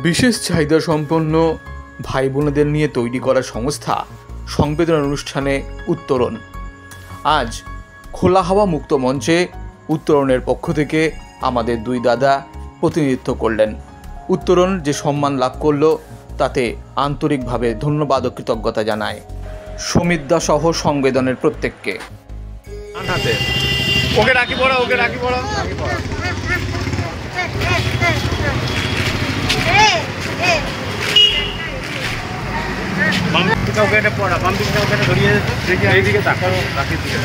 বিশেষ চাহিদা সম্পন্ন ভাই বোনেদের নিয়ে তৈরি করা সংস্থা সংবেদন অনুষ্ঠানে উত্তরণ। আজ খোলা হাওয়া মুক্ত মঞ্চে উত্তরণের পক্ষ থেকে আমাদের দুই দাদা প্রতিনিধিত্ব করলেন। উত্তরণ যে সম্মান লাভ করলো তাতে আন্তরিকভাবে ধন্যবাদ ও কৃতজ্ঞতা জানায় সমিতদা সহ সংবেদনের প্রত্যেককে। ওকে রাখি পড়া, ওকে রাখি পড়া। বাম দিকে ওকে এটা পড়া, বাম দিকে ওকে এটা ধরিয়ে দেখি, এইদিকে তাকাও, রাখির দিকে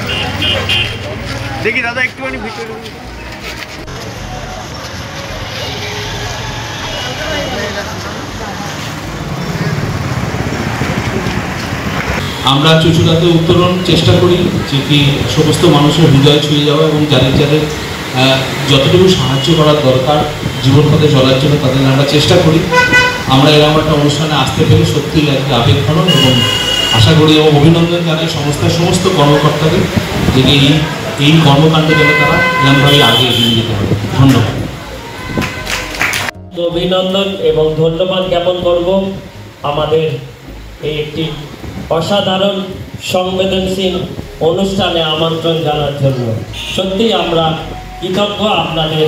দেখি দাদা একটুখানি ভিতরে। আমরা চুচুড়াতে উত্তরণ চেষ্টা করি যে কি সমস্ত মানুষের হৃদয় ছুঁয়ে যাওয়া এবং যাদের যাদের যতটুকু সাহায্য করার দরকার জীবন পথে চলার জন্য তাদের আমরা চেষ্টা করি। আমরা এরকম একটা অনুষ্ঠানে আসতে পেরে সত্যিই একটা আবেগঘন এবং আশা করি এবং অভিনন্দন জানাই সংস্থার সমস্ত কর্মকর্তাদের যে এই কর্মকাণ্ডে যেন তারা এরকমভাবে আগে এগিয়ে যেতে হবে। ধন্যবাদ। অভিনন্দন এবং ধন্যবাদ জ্ঞাপন করব আমাদের এই একটি অসাধারণ সংবেদনশীল অনুষ্ঠানে আমন্ত্রণ জানার জন্য। সত্যি আমরা কৃতজ্ঞ আপনাদের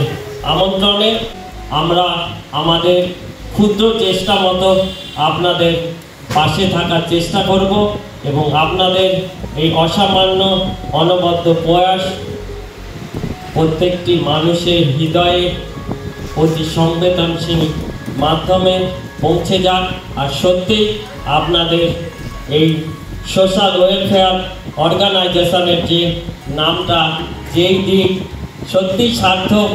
আমন্ত্রণে। আমরা আমাদের ক্ষুদ্র চেষ্টা মতো আপনাদের পাশে থাকার চেষ্টা করব এবং আপনাদের এই অসামান্য অনবদ্য প্রয়াস প্রত্যেকটি মানুষের হৃদয়ে অতি সংবেদনশীল মাধ্যমে পৌঁছে যাক। আর সত্যি আপনাদের এই সোশ্যাল ওয়েলফেয়ার অর্গানাইজেশনের যে নামটা, যেই দিক সত্যি সার্থক।